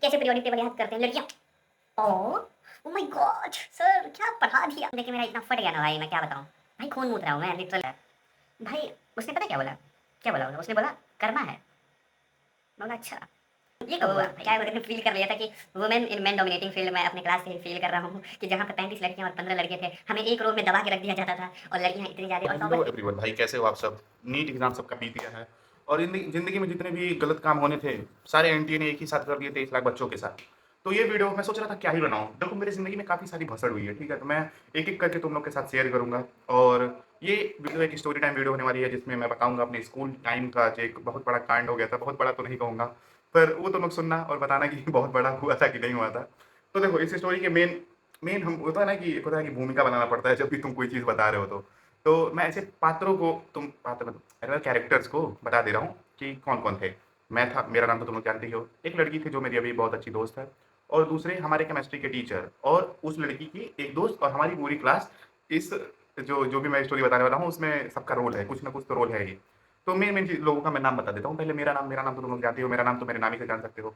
कैसे periodic table याद करते हैं लड़कियां। ओह माय गॉड सर क्या पढ़ा दिया। देखिए मेरा इतना फट गया ना भाई, मैं क्या बताऊं भाई, खून मूत रहा हूं मैं लिटरली। भाई उसने पता क्या बोला, उसने बोला कर्मा है। मैं बोला अच्छा ये कब हुआ। क्या मैंने फील कर लिया था कि women in main dominating field में अपने क्लास से फील कर रहा हूँ कि जहाँ पे 35 लड़कियां और 15 लड़के थे, हमें एक रूम में दबा के रख दिया जाता था और लड़कियां इतनी ज्यादा और हेलो टॉपर। एवरीवन, भाई कैसे हो आप सब। नीट एग्जाम सबका बीत गया है और जिंदगी में जितने भी गलत काम होने थे सारे एनटीए ने एक ही साथ कर दिए थे 1 लाख बच्चों के साथ। तो ये वीडियो मैं सोच रहा था क्या ही बनाऊं। देखो मेरी जिंदगी में काफी सारी भसड़ हुई है, ठीक है, तो मैं एक एक करके तुम लोग के साथ शेयर करूंगा। और ये वीडियो एक स्टोरी टाइम वीडियो होने वाली है जिसमें मैं बताऊंगा अपने स्कूल टाइम का जो एक बहुत बड़ा कांड हो गया था। बहुत बड़ा तो नहीं कहूंगा, पर वो तुम लोग सुनना और बताना कि बहुत बड़ा हुआ था कि नहीं हुआ था। तो देखो इस स्टोरी के मेन मेन हम होता है ना कि एक होता है कि भूमिका बनाना पड़ता है जब भी तुम कोई चीज़ बता रहे हो। तो मैं ऐसे पात्रों को तुम पात्र मतलब कैरेक्टर्स को बता दे रहा हूँ कि कौन कौन थे। मैं था, मेरा नाम तो तुम लोग जानते ही हो। एक लड़की थी जो मेरी अभी बहुत अच्छी दोस्त है, और दूसरे हमारे केमिस्ट्री के टीचर, और उस लड़की की एक दोस्त, और हमारी पूरी क्लास। इस जो जो भी मैं स्टोरी बताने वाला हूँ उसमें सबका रोल है, कुछ ना कुछ तो रोल है ही। तो मेन मेन लोगों का मैं नाम बता देता हूँ। पहले मेरा नाम तो तुम लोग जानते हो, मेरा नाम तो मेरे नाम ही से जान सकते हो।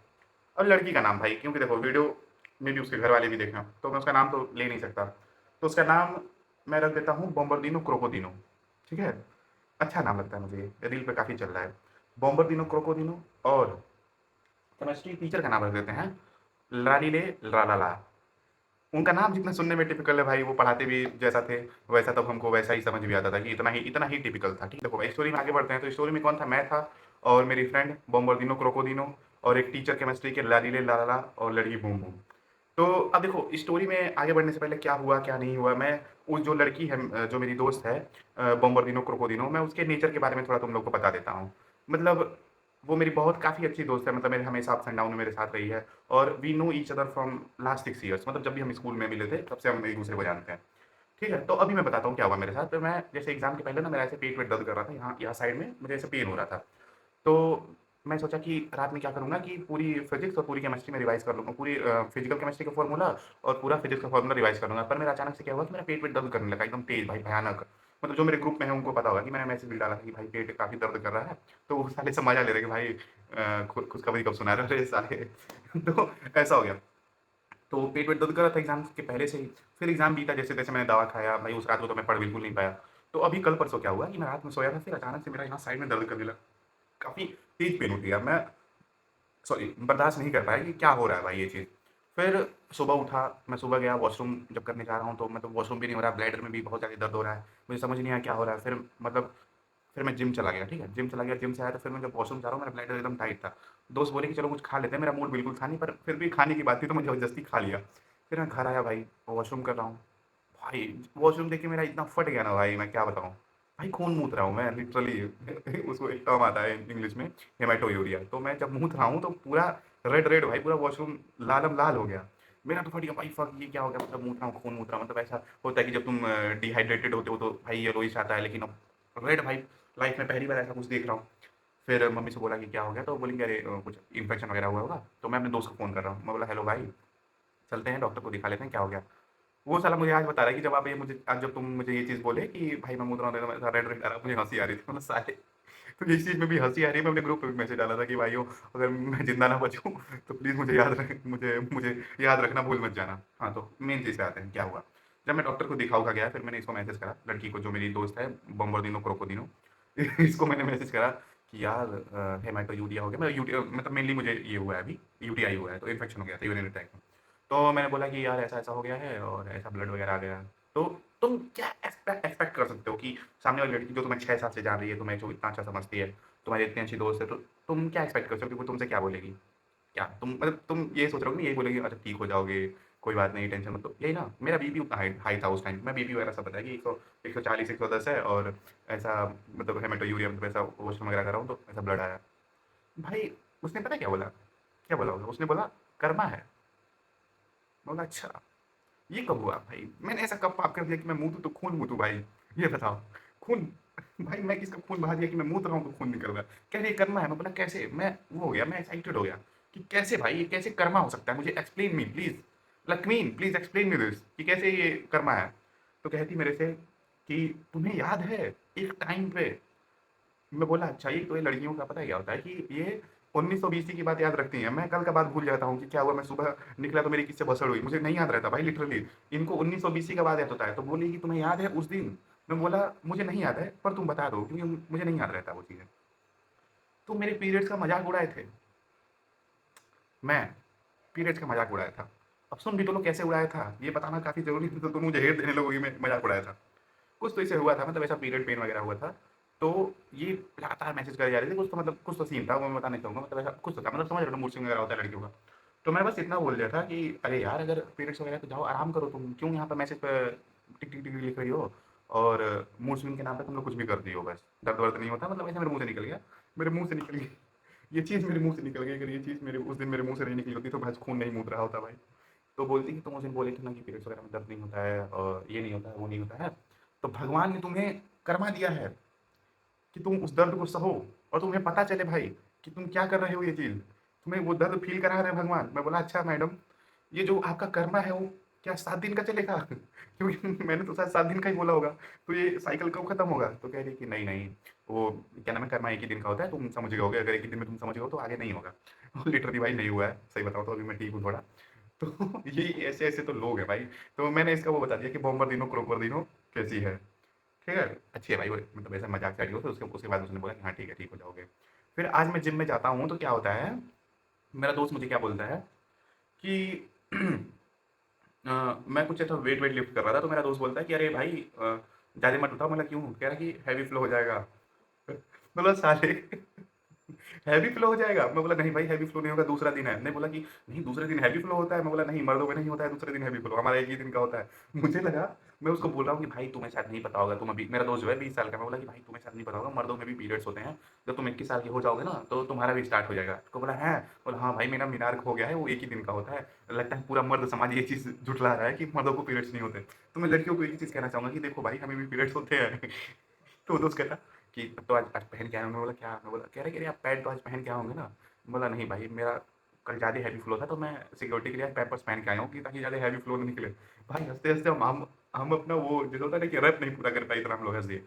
और लड़की का नाम भाई, क्योंकि देखो वीडियो में भी उसके घर वाले भी देखना, तो मैं उसका नाम तो ले नहीं सकता। तो उसका नाम मैं रख देता हूँ बॉम्बरदिनो क्रोकोदिनो। ठीक है, अच्छा नाम लगता है मुझे, ये रील पे काफ़ी चल रहा है, बॉम्बरदिनो क्रोकोदिनो। और केमिस्ट्री टीचर का नाम रख देते हैं लालीले लालाला। उनका नाम जितना सुनने में टिपिकल है भाई, वो पढ़ाते भी जैसा थे वैसा, तब हमको वैसा ही समझ भी आता था कि इतना ही टिपिकल था। ठीक है, देखो स्टोरी में आगे बढ़ते हैं। तो स्टोरी में कौन था, मैं था और मेरी फ्रेंड बॉम्बरदिनो क्रोकोदिनो, और एक टीचर केमिस्ट्री के लालीले लालाला, और लड़की बूम बूम। तो अब देखो स्टोरी में आगे बढ़ने से पहले क्या हुआ क्या नहीं हुआ, मैं उस जो लड़की है जो मेरी दोस्त है बॉम्बरदिनो क्रोकोदिनो, मैं उसके नेचर के बारे में थोड़ा तुम लोग को बता देता हूँ। मतलब वो मेरी बहुत काफ़ी अच्छी दोस्त है, मतलब मेरे हमेशा अप्स एंड डाउन में मेरे साथ रही है। और we know each other from last 6 years, मतलब जब भी हम स्कूल में मिले थे तब से हम एक दूसरे को जानते हैं। ठीक है, तो अभी मैं बताता हूँ क्या हुआ मेरे साथ। तो मैं जैसे एग्जाम के पहले ना मेरा ऐसे पेट वेट दर्द कर रहा था, यहाँ यहाँ साइड में मुझे ऐसे पेन हो रहा था। तो मैं सोचा कि रात में क्या करूँगा कि पूरी फिजिक्स और पूरी केमिस्ट्री में रिवाइज कर लूँगा, पूरी फिजिकल केमिस्ट्री का फॉर्मूला और पूरा फिजिक्स का फॉर्मूला रिवाइज कर लूँगा। पर मेरा अचानक से क्या हुआ कि मेरा पेट वेट दर्द करने लगा एकदम तेज भाई, भयानक। मतलब जो मेरे ग्रुप में है उनको पता होगा कि मैंने मैसेज भी डाला था कि भाई पेट काफ़ी दर्द कर रहा है। तो वो साले सब मजा ले रहे कि भाई खुशखबरी कब सुना रहे हो रे साले। तो ऐसा हो गया। तो पेट वेट दर्द कर रहा था एग्जाम के पहले से ही। फिर एग्जाम बीता, जैसे तैसे मैंने दवा खाया भाई, उस रात को तो मैं पढ़ बिल्कुल नहीं पाया। तो अभी कल परसों क्या हुआ कि मैं रात में सोया था, फिर अचानक से मेरा यहाँ साइड में दर्द करने लगा, काफ़ी तेज पेन होती है। मैं सॉरी बर्दाश्त नहीं कर पाया कि क्या हो रहा है भाई ये चीज़। फिर सुबह उठा, मैं सुबह गया वॉशरूम जब करने जा रहा हूँ, तो मतलब वॉशरूम भी नहीं हो रहा है, ब्लैडर में भी बहुत ज़्यादा दर्द हो रहा है, मुझे समझ नहीं आया क्या हो रहा है। फिर मतलब फिर मैं जिम चला गया। ठीक है, जिम चला गया, जिम से आया तो फिर मैं जब वॉशरूम जा रहा हूँ मेरा ब्लैडर एकदम टाइट था। दोस्त बोले कि चलो कुछ खा लेते हैं, मेरा मूड बिल्कुल था नहीं, पर फिर भी खाने की बात थी तो मैं ज़बरदस्ती खा लिया। फिर मैं घर आया भाई, वॉशरूम कर रहा हूँ भाई, वॉशरूम देख के मेरा इतना फट गया ना भाई, मैं क्या बताऊँ। भाई खून मूत रहा हूँ मैं लिटरली। उसको एक टर्म आता है इंग्लिश में, हेमाटोयूरिया। तो मैं जब मूत रहा हूँ तो पूरा रेड रेड भाई, पूरा वॉशरूम लालम लाल हो गया। मेरा तो फट गया भाई, फक ये क्या हो गया, मतलब मूत रहा हूँ खून मूत रहा हूँ। मतलब ऐसा होता है कि जब तुम डिहाइड्रेटेड होते हो तो भाई येलोइश आता है, लेकिन अब रेड भाई, लाइफ में पहली बार ऐसा कुछ देख रहा हूँ। फिर मम्मी से बोला कि क्या हो गया, तो बोलेंगे अरे कुछ इन्फेक्शन वगैरह हुआ होगा। तो मैं अपने दोस्त को फ़ोन कर रहा हूँ, मैं बोला हेलो भाई, चलते हैं डॉक्टर को दिखा लेते हैं, क्या हो गया। वो साला मुझे आज बता रहा है कि जब आप ये मुझे आज जब तुम मुझे ये चीज़ बोले कि भाई मैं मुद्रा दे रहा रेड रेड आ रहा, मुझे हँसी आ रही थी। मतलब साले तो इस चीज़ में भी हँसी आ रही है। मैं अपने ग्रुप पे भी मैसेज डाला था कि भाइयों अगर मैं ज़िंदा ना बचूँ तो प्लीज़ मुझे याद रखना, भूल मत जाना। हाँ, तो मेन चीज़ पे आते हैं, क्या हुआ। जब मैं डॉक्टर को दिखा उखा गया, फिर मैंने इसको मैसेज करा, लड़की को जो मेरी दोस्त है बॉम्बरदिनो क्रोकोदिनो। इसको मैंने मैसेज करा कि यार हेमाटोयूरिया हो गया, मतलब मेनली मुझे ये हुआ है अभी, यूटीआई हुआ है, तो इन्फेक्शन हो गया था यूरिनरी ट्रैक्ट में। तो मैंने बोला कि यार ऐसा-ऐसा हो गया है और ऐसा ब्लड वगैरह आ गया है। तो तुम क्या एक्सपेक्ट कर सकते हो कि सामने वाली लड़की जो तुम्हें 6 साल से जान रही है, तुम्हें जो इतना अच्छा समझती है, तुम्हारी इतनी अच्छी दोस्त है, तो तुम क्या एक्सपेक्ट कर सकते हो कि वो तुमसे क्या बोलेगी? क्या तुम मतलब तुम ये सोच रहे हो कि यही बोलेगी अच्छा ठीक हो जाओगे, कोई बात नहीं, टेंशन मत लो, यही ना? मेरा बीपी उतना हाई हाई था उस टाइम, मैं बीपी वगैरह सब बताया कि 100 140 110 है, और ऐसा मतलब हेमेटोयूरिया मतलब ऐसा वॉशरूम वगैरह कर रहा हूँ तो ऐसा ब्लड आया। भाई उसने पता है क्या बोला? क्या बोला होगा? उसने बोला कर्मा है। मैं बोला अच्छा। ये कब हुआ भाई? मैंने ऐसा कब पाप कर दिया कि मैं मुँह तो खून मुँह भाई? ये बताओ। खून भाई मैं किसका खून बहा दिया कि मैं मूत रहा हूँ तो खून निकल रहा है? कह रही है कर्मा है। मैं बोला कैसे? मैं वो हो गया, मैं एक्साइटेड हो गया कि कैसे भाई, ये कैसे कर्मा हो सकता है? मुझे एक्सप्लेन मी प्लीज़। लक्ष्मीन प्लीज़ एक्सप्लेन मी दिस कि कैसे ये कर्मा है? तो कहती मेरे से कि तुम्हें याद है एक टाइम पे। मैं बोला अच्छा, ये तो ये लड़कियों का पता है क्या होता है कि ये 1920 की बात याद रखती हैं। मैं कल का बात भूल जाता हूँ कि क्या हुआ, मैं सुबह निकला तो मेरी किससे भसड़ हुई, मुझे नहीं याद रहता भाई लिटरली। इनको 1920 का बात याद होता है, तो बोली कि तुम्हें याद है उस दिन? मैं बोला मुझे नहीं याद है, पर तुम बता दो क्योंकि मुझे नहीं याद रहता वो चीज़ें। तो मेरे पीरियड्स का मजाक उड़ाए थे, मैं पीरियड्स का मजाक उड़ाया था। अब सुन भी तो लो कैसे उड़ाया था, ये बताना काफ़ी ज़रूरी है, तो तुम मुझे हेट देने लगोगी मैं मजाक उड़ाया था। कुछ तो इसे हुआ था, मतलब ऐसा पीरियड पेन वगैरह हुआ था। तो ये लगातार मैसेज करे जा रहे थे, कुछ तो मतलब कुछ तो सीन था, वो मैं बताना नहीं चाहूँगा, मतलब ऐसा कुछ तो था, मतलब समझ रहे हो ना, मूड स्विंग वगैरह होता है लड़कियों का। तो मैं बस इतना बोल दिया था कि अरे यार अगर पीरियड्स वगैरह तो जाओ आराम करो, तुम क्यों यहाँ पर मैसेज पे टिक टिक टिक लिख रही हो, और मूड स्विंग के नाम पे तुम लोग कुछ भी करती हो, बस दर्द वर्द नहीं होता, मतलब ऐसे मेरे मुंह से निकल गया, मेरे मुंह से निकल गई ये चीज़ मेरे मुंह से निकल गई। अगर ये चीज़ मेरे उस दिन मेरे मुंह से नहीं निकली होती तो बस खून नहीं मूत रहा होता भाई। तो बोलती कि तुम उस दिन बोले थे ना कि पीरियड्स वगैरह में दर्द नहीं होता है और ये नहीं होता है वो नहीं होता है, तो भगवान ने तुम्हें कर्मा दिया है कि तुम उस दर्द को सहो, और तुम्हें पता चले भाई कि तुम क्या कर रहे हो ये चीज़, तुम्हें वो दर्द फ़ील करा रहे हैं भगवान। मैं बोला अच्छा मैडम, ये जो आपका कर्मा है वो क्या 7 दिन का चलेगा? क्योंकि मैंने तो शायद 7 दिन का ही बोला होगा, तो ये साइकिल कब खत्म होगा? तो कह रही कि नहीं, नहीं, वो क्या नाम है, कर्मा 1 ही दिन का होता है, तुम समझ गए होगे, अगर 1 ही दिन में तुम समझ गए हो तो आगे नहीं होगा। लिटरली भाई नहीं हुआ है, सही बताऊँ तो अभी मैं ठीक हूँ थोड़ा। तो ये ऐसे-ऐसे तो लोग हैं भाई। तो मैंने इसका वो बता दिया कि बोम्बरदिनो क्रोकोर्दिनो कैसी है? ठीक है, अच्छी है भाई वो, मतलब ऐसा मज़ाक साइड हो, फिर उसके उसके बाद उसने बोला कि हाँ ठीक है, ठीक हो जाओगे। फिर आज मैं जिम में जाता हूँ तो क्या होता है, मेरा दोस्त मुझे क्या बोलता है कि मैं कुछ ऐसा वेट वेट लिफ्ट कर रहा था, तो मेरा दोस्त बोलता है कि अरे भाई ज़्यादा मत उठाओ। मतलब क्यों? कह रहा कि हैवी फ्लो हो जाएगा। बोला साले हैवी फ्लो हो जाएगा? मैं बोला नहीं भाई हैवी फ्लो नहीं होगा, दूसरा दिन है। नहीं बोला कि नहीं दूसरे दिन हैवी फ्लो होता है। मैं बोला नहीं, मर्दों में नहीं होता है दूसरे दिन हैवी फ्लो, हमारा एक ही दिन का होता है। मुझे लगा, मैं उसको बोल रहा हूँ कि भाई तुम्हें शायद नहीं पता होगा, तुम अभी, मेरा दोस्त जो है 20 साल का, मैं बोला कि भाई तुम्हें शायद नहीं पता होगा, मर्दों में भी पीरियड्स होते हैं, जब तुम 21 साल के हो जाओगे ना तो तुम्हारा भी स्टार्ट हो जाएगा। उसको बोला है? बोला हाँ भाई मेरा मीनार खो गया है, वो एक ही दिन का होता है। लगता है पूरा मर्द समाज ये चीज़ झुठला रहा है कि मर्दों को पीरियड्स नहीं होते। तो मैं लड़कियों को एक ही चीज़ कहना चाहूँगा कि देखो भाई हमें भी पीरियड्स होते हैं। तो दोस्त कहता कि तब तो आज आज पहन के आए हो। मैं बोला क्या? मैं बोला कह रहे आप पैड तो आज पहन के आए होंगे ना? बोला नहीं भाई मेरा कल ज़्यादा हैवी फ्लो था, तो मैं सिक्योरिटी के लिए आज पैम्पर्स पहन के आया हूँ कि ताकि ज़्यादा हैवी फ्लो ना निकले। भाई हँसते-हँसते हम अपना वो जैसे होता है ना कि रैप नहीं पूरा कर पाए, इतना हम लोग हँस दिए।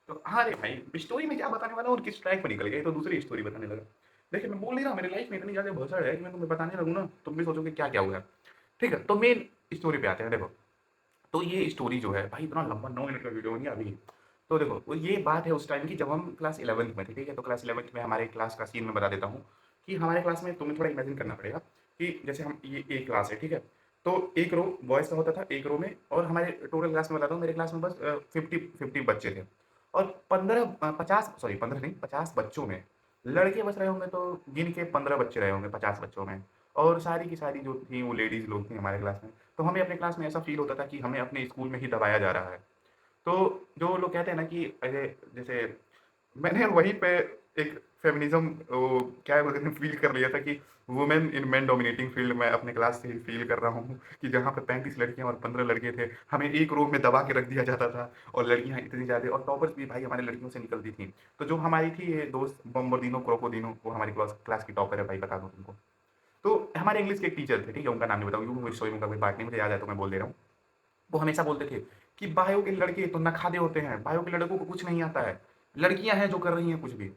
तो हाँ रे भाई, स्टोरी में क्या बताने वाला हूँ और किस ट्रैक पे निकल गया, ये तो दूसरी स्टोरी बताने लगा। देखिए मैं बोल नहीं रहा, मेरी लाइफ में इतनी ज़्यादा भसड़ है कि मैं तुम्हें बताने लगूँ ना तुम भी सोचोगे क्या-क्या हुआ है। ठीक है, तो मेन स्टोरी पे आते हैं देखो। तो ये स्टोरी जो है भाई इतना लंबा 9 मिनट का वीडियो बन गया अभी। तो देखो वो ये बात है उस टाइम की जब हम क्लास 11th में थे, ठीक है? तो क्लास 11th में हमारे क्लास का सीन मैं बता देता हूँ कि हमारे क्लास में तुम्हें थोड़ा इमेजिन करना पड़ेगा कि जैसे हम ये एक क्लास है, ठीक है? तो एक रो बॉयज़ का होता था एक रो में, और हमारे टोटल क्लास में बताता हूँ, मेरे क्लास में बस 50 बच्चे थे, और 50 सॉरी 15 नहीं 50 बच्चों में लड़के बस रहे होंगे तो गिन के 15 बच्चे रहे होंगे 50 बच्चों में, और सारी की सारी जो थी वो लेडीज़ लोग थी हमारे क्लास में। तो हमें अपने क्लास में ऐसा फ़ील होता था कि हमें अपने स्कूल में ही दबाया जा रहा है। तो जो लोग कहते हैं ना कि अरे जैसे मैंने वहीं पे एक फेमिनिज़्म वो क्या बोलते हैं फ़ील कर लिया था कि women in main dominating field मैं अपने क्लास से ही फ़ील कर रहा हूँ कि जहाँ पे 35 लड़कियाँ और 15 लड़के थे, हमें एक रो में दबा के रख दिया जाता था, और लड़कियाँ इतनी ज़्यादा, और टॉपर्स भी भाई हमारे लड़कियों से निकलती थीं। तो जो हमारी थी ये दोस्त बम्बरदिनो क्रोकोदिनो, वो हमारी क्लास क्लास की टॉपर है भाई, बता दूँ तुमको। तो हमारे इंग्लिश के एक टीचर थे, ठीक है? उनका नाम नहीं बताऊँगी क्योंकि मुझे स्टोरी में उनका कोई पार्ट नहीं मुझे याद है तो मैं बोल दे रहा हूँ। वो हमेशा बोलते थे कि बायो के लड़के तो नखादे होते हैं, बायो के लड़कों को कुछ नहीं आता है, लड़कियां हैं जो कर रही हैं कुछ भी,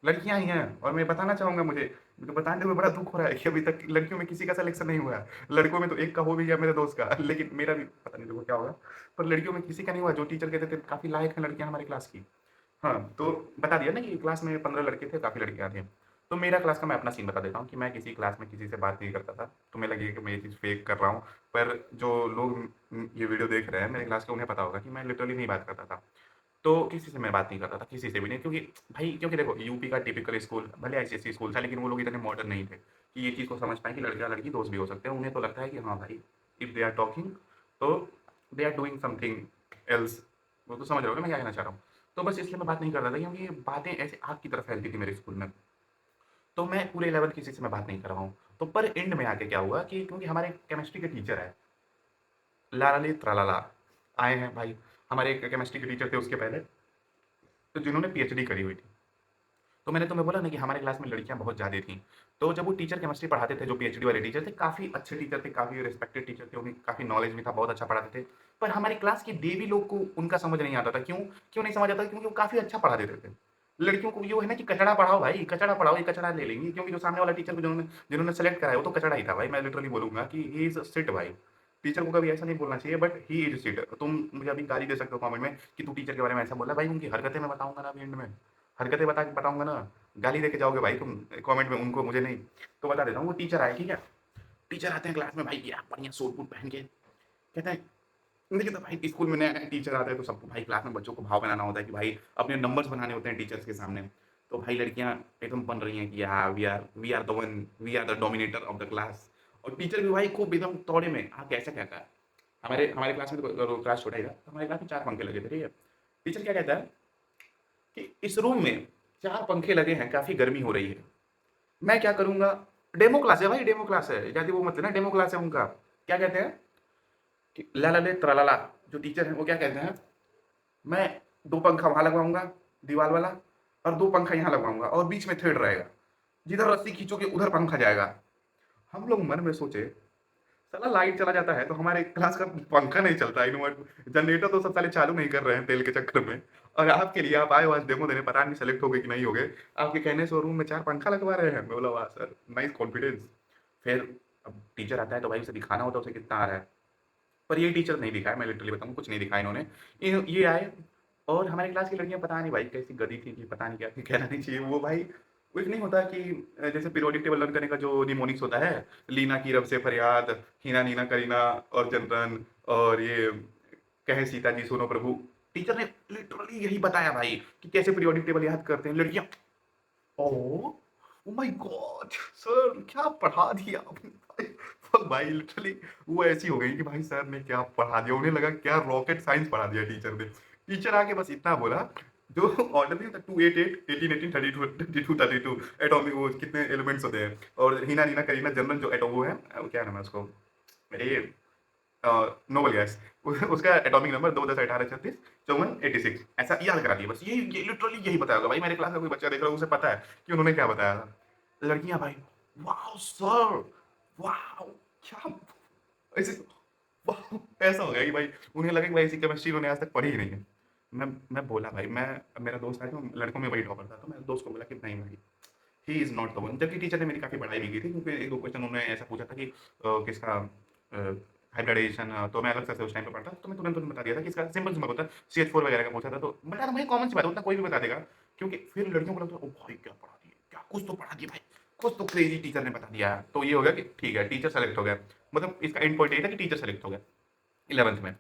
लड़कियां ही हैं। और मैं बताना चाहूंगा, मुझे बताने में बड़ा दुख हो रहा है कि अभी तक लड़कियों में किसी का सिलेक्शन नहीं हुआ है। लड़कों में तो एक का हो भी गया मेरे दोस्त का, लेकिन मेरा भी पता नहीं देखो क्या होगा, पर लड़कियों में किसी का नहीं हुआ। जो टीचर कहते थे काफी लायक हैं लड़कियां हमारी क्लास की। हाँ, तो बता दिया ना कि क्लास में 15 लड़के थे, काफ़ी लड़कियाँ थीं। तो मेरा क्लास का मैं अपना सीन बता देता हूँ कि मैं किसी क्लास में किसी से बात नहीं करता था। तुम्हें लगेगा कि मैं ये चीज़ फ़ेक कर रहा हूँ, पर जो लोग ये वीडियो देख रहे हैं मेरे क्लास के, उन्हें पता होगा कि मैं लिटरली नहीं बात करता था। तो किसी से मैं बात नहीं करता था, किसी से भी नहीं, क्योंकि भाई क्योंकि देखो यूपी का टिपिकल स्कूल, भले आईसीएसई स्कूल था, लेकिन वो लोग इतने मॉडर्न नहीं थे कि ये चीज़ को समझ पाएँ कि लड़का-लड़की दोस्त भी हो सकते हैं। उन्हें तो लगता है कि हाँ भाई, इफ दे आर टॉकिंग तो they are doing something else. वो तो समझ रहे हो ना मैं क्या कहना चाह रहा हूँ। तो बस इसलिए मैं बात नहीं कर रहा था क्योंकि ये बातें ऐसे आग की तरह फैलती थी मेरे स्कूल में। तो मैं पूरे 11th किसी से मैं बात नहीं कर रहा हूँ। तो पर एंड में आके क्या हुआ कि क्योंकि हमारे केमिस्ट्री के टीचर हैं, लालाली ट्रालाला आए हैं भाई। हमारे एक केमिस्ट्री के टीचर थे उसके पहले, तो जिन्होंने पीएचडी करी हुई थी। तो मैंने तुम्हें बोला ना कि हमारे क्लास में लड़कियाँ बहुत ज़्यादा थीं। तो जब वो टीचर केमिस्ट्री पढ़ाते थे, जो पीएचडी वाले टीचर थे, काफ़ी अच्छे टीचर थे, काफ़ी रिस्पेक्टेड टीचर थे, उन्हें काफ़ी नॉलेज भी था, बहुत अच्छा पढ़ाते थे। पर हमारी क्लास के देवी लोग को उनका समझ नहीं आता था। क्यों? क्यों नहीं समझ आता? क्योंकि वो काफ़ी अच्छा पढ़ा देते थे। लड़कियों को ये है ना कि कचड़ा पढ़ाओ भाई, कचड़ा पढ़ाओ, ये कचड़ा ले लेंगी क्योंकि जो सामने वाला टीचर को जिन्होंने जिन्होंने सेलेक्ट करा है वो तो कचड़ा ही था भाई। मैं लिटरली बोलूँगा कि ही इज़ शिट भाई। टीचर को कभी ऐसा नहीं बोलना चाहिए बट ही इज़ शिट। तुम मुझे अभी गाली दे सकते हो कमेंट में कि तू टीचर के बारे में ऐसा बोला। भाई उनकी हरकतें मैं बताऊँगा ना अभी एंड में, हरकतें बताऊँगा ना, गाली देके जाओगे भाई तुम कमेंट में, उनको मुझे नहीं। तो बता देता हूँ, वो टीचर आए, ठीक है? टीचर आते हैं क्लास में भाई, क्या बढ़िया सूट बूट पहन के, कहते हैं, देखिए तो भाई स्कूल में नया-नया टीचर आता है तो सबको भाई क्लास में बच्चों को भाव बनाना होता है कि भाई अपने नंबर्स बनाने होते हैं टीचर्स के सामने। तो भाई लड़कियाँ एकदम बन रही हैं कि हाँ we are the one, we are the dominator of the class. और टीचर भी भाई खूब एकदम तौड़े में, हाँ कैसा क्या कहा? हमारे हमारे क्लास में तो क्लास छोटा ही था, तो हमारे क्लास में 4 पंखे लगे थे, ठीक है? टीचर क्या कहता है कि इस रूम में 4 पंखे लगे हैं, काफ़ी गर्मी हो रही है। मैं क्या करूँगा? डेमो क्लास है भाई, डेमो क्लास है। ज़्यादा वो मत लेना, डेमो क्लास है उनका। क्या कहते हैं कि ला ला ले ट्रालाला, जो टीचर हैं वो क्या कहते हैं, मैं 2 पंखा वहाँ लगवाऊँगा, दीवार वाला, और 2 पंखा यहाँ लगवाऊँगा और बीच में थ्रेड रहेगा। जिधर रस्सी खींचोगे उधर पंखा जाएगा। हम लोग मन में सोचे, साला लाइट चला जाता है तो हमारे क्लास का पंखा नहीं चलता, इन्वर्ट जनरेटर तो सब साले चालू नहीं कर रहे हैं तेल के चक्कर में। और आपके लिए आप आए हो आज डेमो देने, पता नहीं सेलेक्ट हो गए कि नहीं हो गए। आपके कहने से रूम में 4 पंखा लगवा रहे हैं। मैं बोला वाह सर, नाइस कॉन्फिडेंस। फिर अब टीचर आता है तो भाई उसे दिखाना होता है उसे कितना आ रहा है। पर ये टीचर नहीं दिखाया, मैं लिटरली बताऊँ कुछ नहीं दिखाया इन्होंने। ये आए और हमारे क्लास की लड़कियाँ पता नहीं भाई कैसी गधी थी कि पता नहीं क्या थी, कहना नहीं चाहिए। वो भाई वो एक नहीं होता कि जैसे पीरियोडिक टेबल लर्न करने का जो निमोनिक्स होता है, लीना की रब से फरियाद, हीना नीना करीना और जनरन, और ये कहे सीता जी सुनो प्रभु। टीचर ने लिटरली यही बताया भाई कि कैसे पीरियोडिक टेबल याद करते हैं लड़कियाँ। Oh! Oh my god! Sir क्या पढ़ा दिया आपने भाई। फक भाई लिटरली वो ऐसी हो गई कि भाई सर ने क्या पढ़ा दिया। उन्हें लगा क्या रॉकेट साइंस पढ़ा दिया टीचर ने। टीचर आके बस इतना बोला, जो ऑर्डर नहीं होता 288, 18, 18, 32, 32, 32 एटॉमिक वो कितने एलिमेंट्स होते हैं, और हीना, नीना, करीना, जनरल जो एटो वो है, क्या नाम है उसको? मेरे नोबल गैस उसका एटॉमिक नंबर 2 10 18 36 54 86 ऐसा याद करा दिया। बस ये लिटरली यही बताया होगा भाई। मेरे क्लास का कोई बच्चा देख रहा है उसे पता है कि उन्होंने क्या बताया था। लड़कियां भाई वाओ सर, वाओ क्या ऐसे, वाओ ऐसा हो गया कि भाई उन्हें लगा कि भाई ऐसी केमिस्ट्री उन्होंने आज तक पढ़ी ही नहीं है। मैं बोला भाई, मैं मेरा दोस्त था जो लड़कों में वही टॉपर था, तो मैं दोस्त को बोला कि नहीं भाई he is not the one. जबकि टीचर ने मेरी काफ़ी पढ़ाई भी की थी क्योंकि एक दो क्वेश्चन उन्होंने ऐसा पूछा था कि किसका हाइब्रिडाइजेशन, तो मैं अलग से उस टाइम पे पढ़ता तो मैं तुरंत तुरंत बता दिया था कि इसका सिंपल सिंपल होता है, CH4 वगैरह का पूछा था तो बता दूं भाई कॉमन सी बात है, उतना कोई भी बता देगा। क्योंकि फिर लड़कियों को लगता है ओ भाई क्या पढ़ा दिया, क्या कुछ तो पढ़ा दिया भाई, कुछ तो क्रेजी टीचर ने बता दिया। तो ये हो गया कि ठीक है टीचर सेलेक्ट हो गया, मतलब इसका एंड पॉइंट ये था कि टीचर सेलेक्ट हो गया 11th में।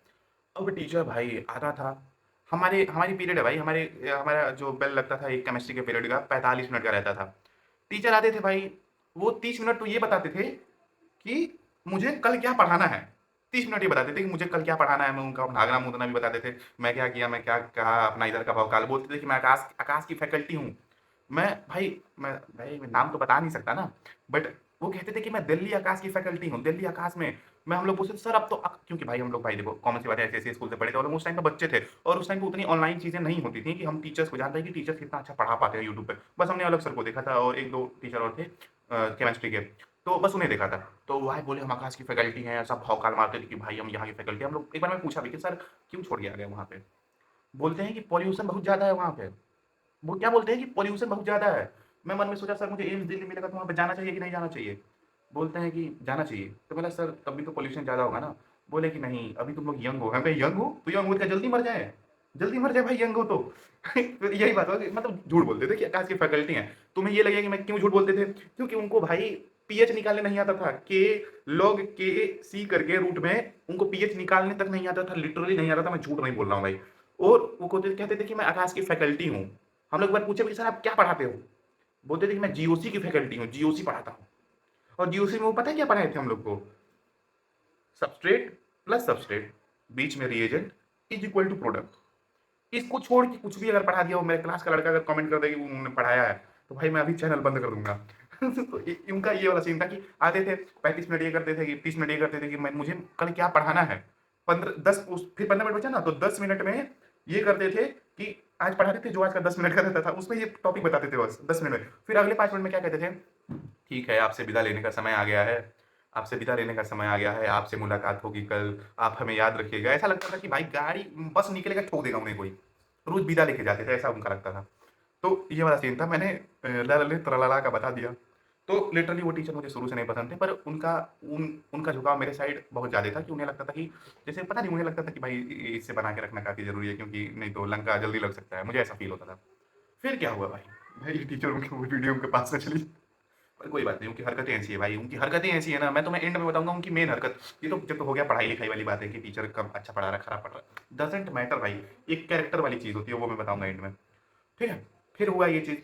अब टीचर भाई आता था, हमारे हमारी पीरियड है भाई, हमारा जो बेल लगता था एक केमिस्ट्री के पीरियड का 45 मिनट का रहता था। टीचर आते थे भाई, वो 30 मिनट तो ये बताते थे कि मुझे कल क्या पढ़ाना है। 30 मिनट ये बताते थे कि मुझे कल क्या पढ़ाना है। मैं उनका भागना मूतना भी बताते थे, मैं क्या किया, मैं क्या कहा, अपना इधर का भवकाल बोलते थे कि मैं आकाश आकाश की फैकल्टी हूँ। मैं नाम तो बता नहीं सकता ना, बट वो कहते थे कि मैं दिल्ली आकाश की फैकल्टी हूँ, दिल्ली आकाश में। मैं हम लोग पूछते थे सर अब तो क्योंकि भाई हम लोग भाई देखो कॉमन सी बात है, ऐसे स्कूल से पढ़े थे और हम उस टाइम पे बच्चे थे और उस टाइम पे उतनी ऑनलाइन चीज़ें नहीं होती थी कि हम टीचर्स को जानते हैं कि टीचर्स कितना अच्छा पढ़ा पाते हैं यूट्यूब पे। बस हमने अलग सर को देखा था और एक दो टीचर और थे केमिस्ट्री के, तो बस उन्हें देखा था। तो भाई बोले हम आकाश की फैकल्टी हैं, सब भौकाल मारते थे कि भाई हम यहाँ की फैकल्टी। हम लोग एक बार मैं पूछा भी कि सर क्यों छोड़ के आ गए वहाँ पे? बोलते हैं कि पॉल्यूशन बहुत ज़्यादा है वहाँ पे। वो क्या बोलते हैं कि पॉल्यूशन बहुत ज़्यादा है। मैं मन में सोचा सर मुझे एम्स दिल्ली मिलेगा तो वहाँ पे जाना चाहिए कि नहीं जाना चाहिए? बोलते हैं कि जाना चाहिए। तो बोला सर तब भी तो पॉल्यूशन ज़्यादा होगा ना? बोले कि नहीं अभी तुम लोग यंग हो। हम कहे यंग हो? तो यंग हो तो क्या जल्दी मर जाए? जल्दी मर जाए भाई यंग हो तो। फिर यही बात हो कि मतलब झूठ बोलते थे कि आकाश की फैकल्टी हैं। तुम्हें ये लगेगा कि मैं क्यों झूठ बोलते थे? क्योंकि उनको भाई पीएच निकालने नहीं आता था। के लॉग के सी करके रूट में उनको पीएच निकालने तक नहीं आता था, लिटरली नहीं आता था, मैं झूठ नहीं बोल रहा हूँ भाई। और वो कहते थे कि मैं आकाश की फैकल्टी हूँ। हम लोग एक बार पूछे भी सर आप क्या पढ़ाते हो? बोलते थे कि मैं जीओसी की फैकल्टी हूँ, जीओसी पढ़ाता हूँ। और जीओसी में वो पता है क्या पढ़ाए थे हम लोग को? सबस्ट्रेट प्लस सबस्ट्रेट बीच में reagent is equal to product. इसको छोड़ के कुछ भी अगर पढ़ा दिया हो, मेरे क्लास का लड़का अगर कमेंट कर दे कि उन्होंने पढ़ाया है, तो भाई मैं अभी चैनल बंद कर दूंगा। तो इनका ये वाला सीन था कि आते थे 35 मिनट ये करते थे कि 30 मिनट ये करते थे कि मैं मुझे कल क्या पढ़ाना है। 15 10 फिर 15 मिनट बचा ना तो 10 मिनट में ये करते थे कि आज पढ़ाते थे जो आज का 10 मिनट का रहता था उसमें ये टॉपिक बताते थे बस 10 मिनट में। फिर अगले 5 मिनट में क्या कहते थे, ठीक है आपसे विदा लेने का समय आ गया है, आपसे विदा लेने का समय आ गया है, आपसे मुलाकात होगी कल, आप हमें याद रखिएगा। ऐसा लगता था कि भाई गाड़ी बस निकलेगा ठोक देगा उन्हें कोई। रोज विदा लेके जाते थे, ऐसा उनका लगता था। तो ये वाला सीन था, मैंने ललले ट्रलाला का बता दिया। तो लिटरली वो टीचर मुझे शुरू से नहीं पसंद थे, पर उनका झुकाव मेरे साइड बहुत ज़्यादा था कि उन्हें लगता था कि जैसे पता नहीं, उन्हें लगता था कि भाई इससे बना के रखना काफ़ी ज़रूरी है, क्योंकि नहीं तो लंका जल्दी लग सकता है। मुझे ऐसा फ़ील होता था। फिर क्या हुआ भाई? भाई टीचर उनकी वो वीडियो उनके पास में चली। पर कोई बात नहीं, उनकी हरकतें ऐसी है भाई, उनकी हरकतें ऐसी है ना, मैं तुम्हें एंड में बताऊँगा उनकी मेन हरकत। ये तो हो गया पढ़ाई-लिखाई वाली बात है कि टीचर कब अच्छा पढ़ा रहा है, खराब पढ़ रहा है। डज़न्ट मैटर भाई, एक कैरेक्टर वाली चीज़ होती है, वो मैं बताऊँगा एंड में। ठीक है? फिर हुआ ये चीज़,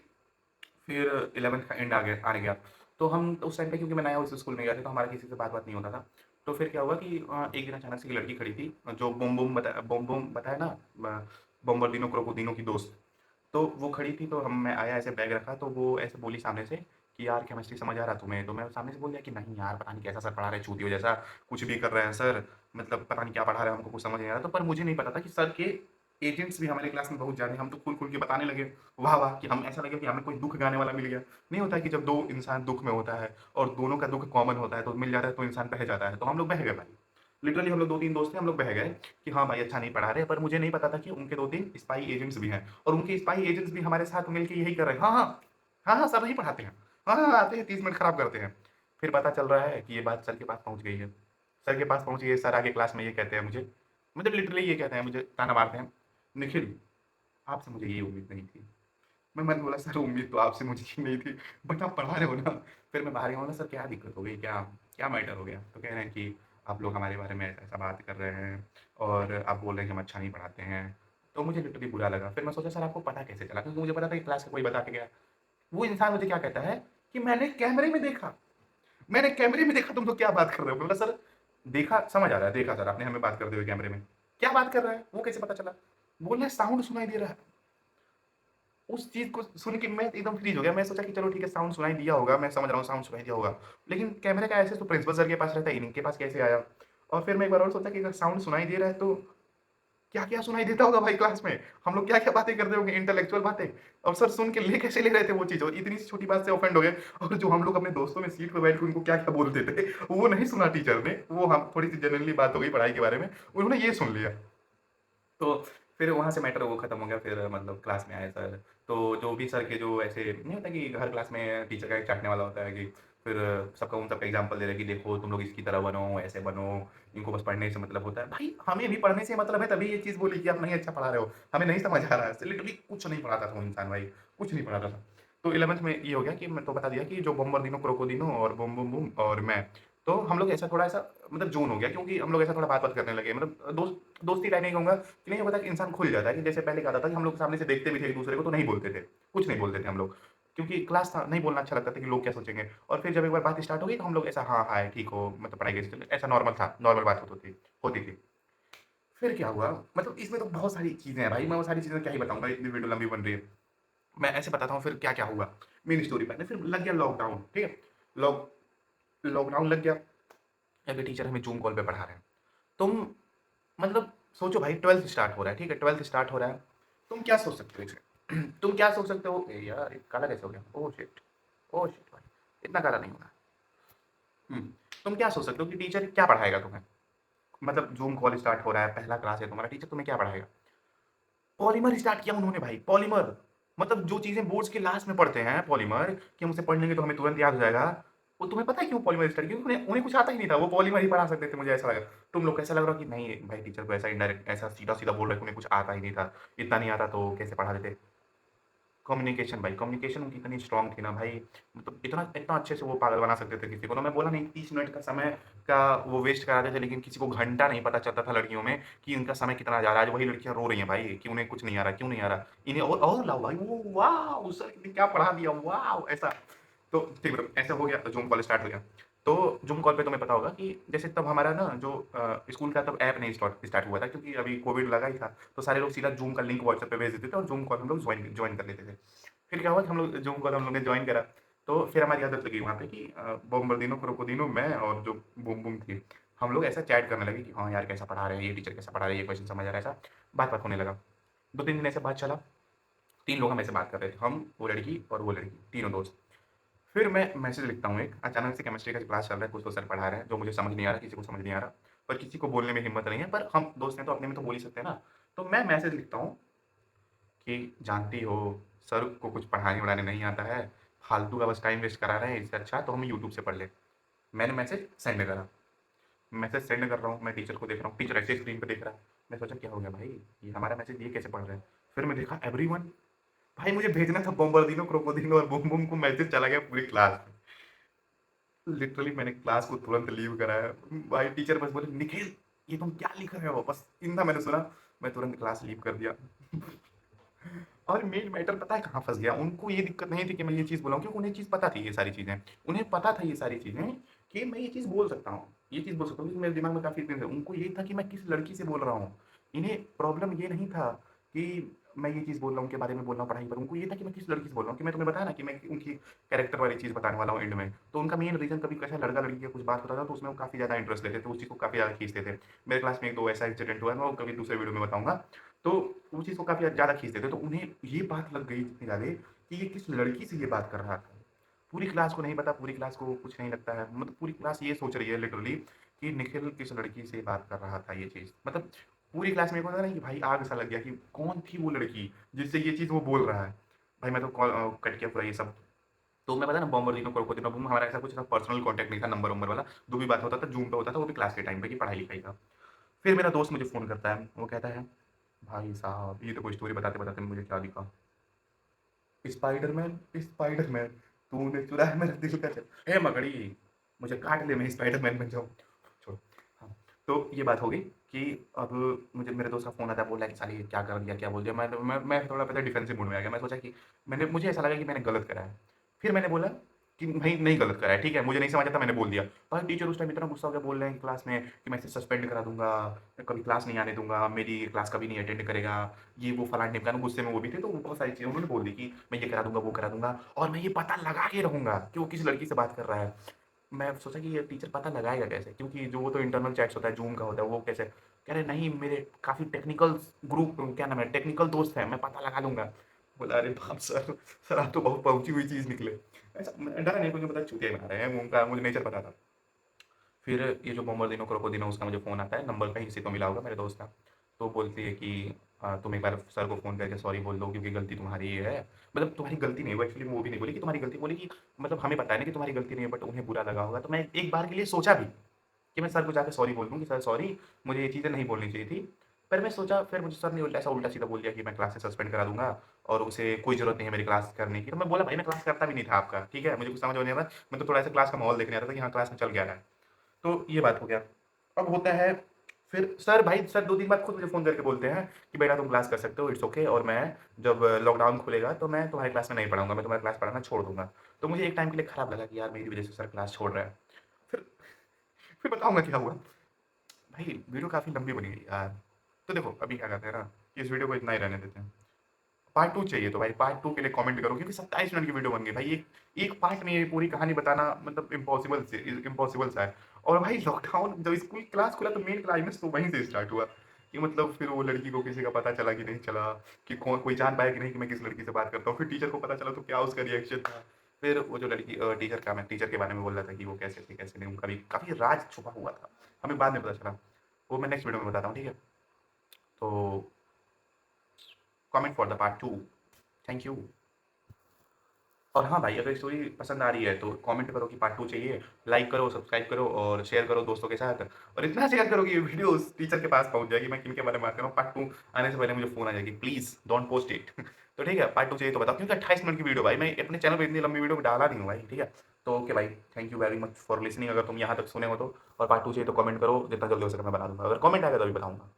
फिर 11th का एंड आने गया। तो हम उस टाइम पे, क्योंकि मैं नया उस स्कूल में गया था, तो हमारा किसी से बात-वात नहीं होता था। तो फिर क्या हुआ कि एक दिन अचानक से एक लड़की खड़ी थी, जो बूम बूम बताया ना, बॉम्बरदिनो क्रोकोदिनो की दोस्त। तो वो खड़ी थी, तो मैं आया, ऐसे बैग रखा, तो वो ऐसे बोली सामने से कि यार केमिस्ट्री समझ आ रहा तुम्हें? तो मैं सामने से बोल दिया कि नहीं यार, पता नहीं कैसा सर पढ़ा रहे हैं, चूतियों जैसा, कुछ भी कर रहे हैं सर, मतलब पता नहीं क्या पढ़ा रहे हैं, हमको कुछ समझ नहीं आ रहा। तो पर मुझे नहीं पता था कि सर के एजेंट्स भी हमारे क्लास में बहुत ज़्यादा हैं। हम तो खुल-खुल के बताने लगे, वाह-वाह! कि हम ऐसा लगे कि हमें कोई दुःख गाने वाला मिल गया। नहीं होता है कि जब 2 इंसान दुःख में होता है और दोनों का दुःख कॉमन होता है, तो मिल जाता है, तो इंसान बह जाता है। तो हम लोग बह गए भाई। लिटरली हम लोग 2-3 दोस्त थे, हम लोग बह गए कि हाँ भाई, अच्छा नहीं पढ़ा रहे, पर मुझे नहीं पता था कि उनके 2-3 स्पाई एजेंट्स भी हैं और उनके स्पाई एजेंट्स भी हमारे साथ मिलके यही कर रहे हैं। हाँ, हाँ। हाँ, हाँ, सर नहीं पढ़ाते हैं। हाँ, हाँ, आते हैं 30 मिनट खराब करते हैं। फिर पता चल रहा है कि ये बात सर के पास पहुँच गई है। सर के पास पहुँची है, सर आगे क्लास में ये कहते हैं मुझे, मतलब लिटरली ये कहते हैं मुझे, ताना मारते हैं, "निखिल, आपसे मुझे ये उम्मीद नहीं थी।" मैं मन बोला, "सर उम्मीद तो आपसे मुझे ही नहीं थी, बट आप पढ़ा रहे हो ना।" फिर मैं बाहर गया, बोला, "सर क्या दिक्कत हो गई? क्या क्या मैटर हो गया?" तो कह रहे हैं कि आप लोग हमारे बारे में ऐसा-ऐसा बात कर रहे हैं और आप बोल रहे हैं कि हम अच्छा नहीं पढ़ाते हैं। तो मुझे लिटरली बुरा लगा। फिर मैं सोचा सर आपको पता कैसे चला? क्योंकि मुझे पता था कि क्लास का कोई बता के गया। वो इंसान मुझे क्या कहता है कि मैंने कैमरे में देखा तुम लोग क्या बात कर रहे हो? बोला, सर देखा समझ आ रहा है, देखा सर आपने हमें बात करते हुए कैमरे में। क्या बात कर रहा है? वो कैसे पता चला? बोल रहा है साउंड सुनाई दे रहा है। उस चीज़ को सुन के मैं एकदम फ्रीज़ हो गया। मैं सोचा कि चलो ठीक है, साउंड सुनाई दिया होगा, मैं समझ रहा हूँ साउंड सुनाई दिया होगा। लेकिन कैमरे का एक्सेस तो प्रिंसिपल सर के पास रहता है, इनके पास कैसे आया? और फिर मैं एक बार और सोचा कि अगर साउंड सुनाई दे रहा है तो क्या-क्या सुनाई देता होगा भाई क्लास में? हम लोग क्या-क्या बातें कर रहे होंगे, इंटेलेक्चुअल बातें। और सर सुन के ले कैसे ले रहे थे वो चीज़, और इतनी सी छोटी बात से ऑफेंड हो गए। और जो हम लोग अपने दोस्तों में सीट पे बैठ के उनको क्या-क्या बोलते थे, वो नहीं सुना टीचर ने। वो हम थोड़ी-सी जेनुइनली बात हो गई पढ़ाई के बारे में, उन्होंने ये सुन लिया। तो फिर वहाँ से मैटर वो खत्म हो गया, फिर मतलब क्लास में आए सर, तो जो भी सर के जो ऐसे नहीं होता कि हर क्लास में टीचर का एक चाटने वाला होता है कि फिर सबका उन सबका एग्ज़ाम्पल दे रहे हैं कि देखो तुम लोग इसकी तरह बनो, ऐसे बनो, इनको बस पढ़ने से मतलब होता है। भाई हमें भी पढ़ने से मतलब है, तभी ये चीज़ बोली कि आप नहीं अच्छा पढ़ा रहे हो, हमें नहीं समझ आ रहा है। लिटरली कुछ नहीं पढ़ाता था वो इंसान भाई, कुछ नहीं पढ़ाता था। तो 11th में ये हो गया कि मैं तो बता दिया कि जो बॉम्बरदिनो, क्रोकोदिनो और बूम बूम बूम और मैं, तो हम लोग ऐसा थोड़ा-सा मतलब ज़ोन हो गया, क्योंकि हम लोग ऐसा थोड़ा बात-वात करने लगे, मतलब दोस्ती टाइप नहीं कहूँगा कि नहीं होता कि इंसान खुल जाता है, कि जैसे पहले क्या होता था कि हम लोग सामने से देखते भी थे एक-दूसरे को तो नहीं बोलते थे, कुछ नहीं बोलते थे हम लोग। क्योंकि क्लास था, नहीं बोलना अच्छा लगता था कि लोग क्या सोचेंगे। और फिर जब एक बार बात स्टार्ट हो गई तो हम लोग ऐसा हाँ, हाय, ठीक हो, मतलब पढ़ाई कैसी चल रही है, ऐसा नॉर्मल था, नॉर्मल बात होती थी। फिर क्या हुआ, मतलब इसमें तो बहुत सारी चीज़ें हैं भाई, मैं वो सारी चीज़ें क्या ही बताऊँगा, इतनी वीडियो लंबी बन रही है। मैं ऐसे बताता हूँ फिर क्या-क्या हुआ, मेन स्टोरी पहले, फिर लग गया लॉकडाउन, ठीक है? लॉक लॉकडाउन लग गया, अभी टीचर हमें ज़ूम कॉल पे पढ़ा रहे हैं। तुम मतलब सोचो भाई, 12th स्टार्ट हो रहा है, ठीक है? 12th स्टार्ट हो रहा है, तुम क्या सोच सकते हो इसमें? तुम क्या सोच सकते हो? ए यार, ये काला कैसे हो गया? Oh shit! ओह शिट भाई! इतना काला नहीं होना। हुँ, तुम क्या सोच सकते हो कि टीचर क्या पढ़ाएगा तुम्हें? मतलब ज़ूम कॉल स्टार्ट हो रहा है, पहला क्लास है तुम्हारा, टीचर तुम्हें क्या पढ़ाएगा? पॉलीमर स्टार्ट किया उन्होंने भाई, पॉलीमर। मतलब जो चीज़ें बोर्ड्स के लास्ट में पढ़ते हैं पॉलीमर, कि हम उसे पढ़ लेंगे तो हमें तुरंत याद हो जाएगा, वो तुम्हें पता है क्यों पॉलीमर स्टार्ट किया? क्योंकि उन्हें उन्हें कुछ आता ही नहीं था, वो पॉलीमर ही पढ़ा सकते थे, मुझे ऐसा लगा। तुम लोग को ऐसा लग रहा हो कि नहीं भाई, टीचर को ऐसा इनडायरेक्ट ऐसा सीधा-सीधा बोल रहे हैं कि उन्हें कुछ आता ही नहीं था, इतना नहीं आता तो कैसे पढ़ा देते? कम्युनिकेशन भाई, कम्युनिकेशन उनकी इतनी स्ट्रॉन्ग थी ना भाई, मतलब इतना इतना अच्छे से वो पागल बना सकते थे किसी को। तो मैं बोला नहीं, 30 मिनट का समय का वो वेस्ट कराते थे, लेकिन किसी को घंटा नहीं पता चलता था लड़कियों में कि इनका समय कितना जा रहा है। आज वही लड़कियाँ रो रही हैं भाई कि उन्हें कुछ नहीं आ रहा, क्यों नहीं आ रहा? इन्हें और लाओ भाई, वो वाओ! सर ने क्या पढ़ा दिया, वाओ! ऐसा। तो ठीक है, ऐसा हो गया, तो ज़ूम कॉल स्टार्ट हो गया। तो ज़ूम कॉल पे तुम्हें पता होगा कि जैसे तब हमारा ना जो स्कूल का तब ऐप नहीं स्टार्ट हुआ था, क्योंकि अभी कोविड लगा ही था। तो सारे लोग सीधा ज़ूम का लिंक व्हाट्सएप पे भेज देते थे और ज़ूम कॉल हम लोग जॉइन कर लेते थे। फिर क्या हुआ कि हम लोग ज़ूम कॉल हम लोग ने जॉइन करा, तो फिर हमारी आदत लगी वहाँ पे कि बोम्बरदिनो, क्रोकोदिनो, मैं और जो बूम बूम थी, हम लोग ऐसा चैट करने लगे कि हाँ यार, कैसा पढ़ा रहे हैं, ये टीचर कैसा पढ़ा रहे हैं, ये क्वेश्चन समझ आ रहा है, ऐसा बात-बात होने लगा। 2-3 दिन ऐसे बात चला, 3 लोग हम ऐसे बात कर रहे थे, हम, वो लड़की और वो लड़की, तीनों दोस्त। फिर मैं मैसेज लिखता हूँ एक, अचानक से केमिस्ट्री का क्लास चल रहा है, कुछ तो सर पढ़ा रहे हैं, जो मुझे समझ नहीं आ रहा, किसी को समझ नहीं आ रहा, पर किसी को बोलने में हिम्मत नहीं है, पर हम दोस्त हैं तो अपने में तो बोल ही सकते हैं ना। तो मैं मैसेज लिखता हूँ कि जानती हो, सर को कुछ पढ़ाने वढ़ाने नहीं आता है, फालतू का बस टाइम वेस्ट करा रहे हैं, इससे अच्छा तो हम यूट्यूब से पढ़ लें। मैंने मैसेज सेंड करा, मैसेज सेंड कर रहा हूँ, मैं टीचर को देख रहा हूँ, टीचर ऐसे स्क्रीन पे देख रहा है। मैं सोचा क्या हो गया भाई, ये हमारा मैसेज ये कैसे पढ़ रहे हैं? फिर मैं देखा एवरीवन। भाई मुझे भेजना था बॉम्बर्दिनो, क्रोकोडिलो और बूम बूम को, मैसेज चला गया पूरी क्लास में। लिटरली मैंने क्लास को तुरंत लीव कराया। भाई टीचर बस बोले, निखिल ये तुम क्या लिख रहे हो? बस इतना मैंने सुना, मैं तुरंत क्लास लीव कर दिया। और मेन मैटर पता है कहाँ फंस गया? उनको ये दिक्कत नहीं थी कि मैं ये चीज़ बोला हूँ, क्योंकि उन्हें चीज़ पता थी ये सारी चीज़ें। उन्हें पता था ये सारी चीज़ें कि मैं ये चीज़ बोल सकता हूँ, ये चीज़ बोल सकता हूँ, क्योंकि मेरे दिमाग में काफ़ी दिन से उनको ये था कि मैं किस लड़की से बोल रहा हूँ। इन्हें प्रॉब्लम ये नहीं था कि मैं ये चीज़ बोल रहा हूँ, उनके बारे में बोल रहा हूँ पढ़ाई पर। उनको ये था कि मैं किस लड़की से बोल रहा हूँ, कि मैं तुम्हें बताया ना कि मैं उनकी कैरेक्टर वाली चीज़ बताने वाला हूँ एंड में। तो उनका मेन रीज़न, कभी कैसा लड़का लड़की का कुछ बात होता था तो उसमें वो काफ़ी ज़्यादा इंटरेस्ट लेते थे, उस चीज़ को काफ़ी ज़्यादा खींचते थे। मेरे क्लास में 1-2 ऐसा इंसिडेंट हुआ है, मैं वो कभी दूसरे वीडियो में बताऊँगा। तो वो चीज़ को काफ़ी ज़्यादा खींचते थे, तो उन्हें ये बात लग गई इतनी ज़्यादा कि ये किस लड़की से ये बात कर रहा था। पूरी क्लास को नहीं पता, पूरी क्लास को कुछ नहीं लगता है, मतलब पूरी क्लास ये सोच रही है लिटरली कि निखिल किस लड़की से बात कर रहा था ये चीज़। मतलब पूरी क्लास में एक होता है ना कि भाई आग सा लग गया कि कौन थी वो लड़की जिससे ये चीज़ वो बोल रहा है। भाई मैं तो कॉल कट किया पूरा ये सब। तो मैं पता है ना बॉम्बर्दिनो, क्रोकोडिलो बूम, हमारा ऐसा कुछ था, पर्सनल कॉन्टैक्ट नहीं था नंबर-वंबर वाला। जो भी बात होता था ज़ूम पे होता था, वो भी क्लास के टाइम पे कि पढ़ाई-लिखाई का। फिर मेरा दोस्त मुझे फ़ोन करता है, वो कहता है, भाई साहब ये तो कोई स्टोरी बताते-बताते मुझे क्या लिखा। स्पाइडरमैन, स्पाइडरमैन, तूने चुराया मेरा दिल का चैन। हे मकड़ी, मुझे काट ले, मैं स्पाइडरमैन बन जाऊँ। छोड़ो। हाँ, तो ये बात हो गई कि अब मुझे मेरे दोस्त का फ़ोन आता है, बोल रहा है कि साले ये क्या कर दिया, क्या बोल दिया? मैं थोड़ा पता है डिफेंसिव मूड में आ गया। मैं सोचा कि मुझे ऐसा लगा कि मैंने गलत करा है। फिर मैंने बोला कि नहीं, नहीं गलत करा है, ठीक है, मुझे नहीं समझ आता, मैंने बोल दिया। पर टीचर उस टाइम इतना गुस्सा हो गया, बोल रहे हैं क्लास में कि मैं इसे सस्पेंड करा दूँगा, कभी क्लास नहीं आने दूँगा, मेरी क्लास कभी नहीं अटेंड करेगा। ये वो फलाना-ढिमकाना, गुस्से में वो भी थे, तो वो बहुत सारी चीज़ें उन्होंने बोल दी कि मैं ये करा दूँगा, वो करा दूँगा, और मैं ये पता लगा के रहूँगा कि वो किस लड़की से बात कर रहा है। मैं सोचा कि ये टीचर पता लगाएगा कैसे? क्योंकि जो वो तो इंटरनल चैट्स होता है, ज़ूम का होता है, वो कैसे? कह रहे नहीं, मेरे काफ़ी टेक्निकल ग्रुप, क्या नाम है, टेक्निकल दोस्त हैं, मैं पता लगा लूँगा। बोला अरे बाप सर! सर आप तो बहुत पहुँची हुई चीज़ निकले। ऐसा मैं डरा नहीं, क्योंकि पता है चूतिया ही बना रहे हैं, उनका मुझे नेचर पता था। फिर ये जो बॉम्बर्दिनो क्रोकोडिनो, उसका मुझे फ़ोन आता है, नंबर कहीं से तो मिला होगा मेरे दोस्त का। तो बोलती है कि तुम एक बार सर को फ़ोन करके सॉरी बोल दो, क्योंकि गलती तुम्हारी ही है। मतलब तुम्हारी गलती नहीं, वो एक्चुअली वो भी नहीं बोली कि तुम्हारी गलती, बोली कि मतलब हमें पता है ना कि तुम्हारी गलती नहीं है, बट उन्हें बुरा लगा होगा। तो मैं एक बार के लिए सोचा भी कि मैं सर को जाके सॉरी बोल दूँ कि सर सॉरी, मुझे ये चीज़ें नहीं बोलनी चाहिए थी। पर मैं सोचा, फिर मुझे सर ने उल्टा-सीधा बोल दिया कि मैं क्लास से सस्पेंड करा दूँगा और उसे कोई ज़रूरत नहीं है मेरी क्लास करने की। तो मैं बोला भाई मैं क्लास करता भी नहीं था आपका, ठीक है? मुझे कुछ समझ में नहीं आ रहा, मैं तो थोड़ा ऐसा क्लास का माहौल देखने आ रहा था कि हाँ, क्लास में चल क्या रहा है। तो ये बात हो गया। अब होता है, फिर सर, भाई सर 2 दिन बाद खुद मुझे फ़ोन करके बोलते हैं कि बेटा तुम क्लास कर सकते हो, इट्स ओके, और मैं जब लॉकडाउन खुलेगा तो मैं तुम्हारी क्लास में नहीं पढ़ाऊँगा, मैं तुम्हारी क्लास पढ़ाना छोड़ दूँगा। तो मुझे एक टाइम के लिए खराब लगा कि यार मेरी वज़ह से सर क्लास छोड़ रहा है। फिर फिर बताऊँगा क्या हुआ? भाई वीडियो काफ़ी लंबी बन गई यार। तो देखो अभी क्या करते हैं ना, कि इस वीडियो को इतना ही रहने देते हैं। पार्ट 2 चाहिए तो भाई पार्ट 2 के लिए कमेंट करो, क्योंकि 27 मिनट की वीडियो बन गई भाई। एक एक पार्ट में ये पूरी कहानी बताना मतलब इम्पॉसिबल सा है। और भाई लॉकडाउन जब स्कूल क्लास खुला तो मेन क्लाइमेक्स तो वहीं से स्टार्ट हुआ कि मतलब फिर वो लड़की को किसी का पता चला कि नहीं चला, कि कौन कोई जान पाया कि नहीं कि मैं किस लड़की से बात करता हूँ। फिर टीचर को पता चला तो क्या उसका रिएक्शन था। फिर वो जो लड़की टीचर के बारे में बोल रहा था कि वो कैसे थे कैसे नहीं, उनका भी काफ़ी राज छुपा हुआ था, हमें बाद में पता चला। वो मैं नेक्स्ट वीडियो में बताता हूँ, ठीक है? तो comment for the part 2। Thank you. और हाँ भाई, अगर स्टोरी पसंद आ रही है तो कमेंट करो कि पार्ट 2 चाहिए, लाइक करो, सब्सक्राइब करो और शेयर करो दोस्तों के साथ। और इतना शेयर करो कि ये वीडियो उस टीचर के पास पहुंच जाएगी, मैं किनके बारे में बात कर रहा हूँ। पार्ट 2 आने से पहले मुझे फ़ोन आ जाएगी, प्लीज़ डोंट पोस्ट इट। तो ठीक है, पार्ट 2 चाहिए तो बताओ, क्योंकि 28 मिनट की वीडियो भाई, मैं अपने चैनल पे इतनी लंबी वीडियो डाला नहीं हूँ भाई, ठीक है? तो ओके भाई, thank you very much for listening, अगर तुम यहाँ तक सुने हो तो। और पार्ट 2 चाहिए तो कमेंट करो, जितना जल्दी हो सके मैं बना दूँगा, अगर कमेंट आएगा तो भी बताऊँगा।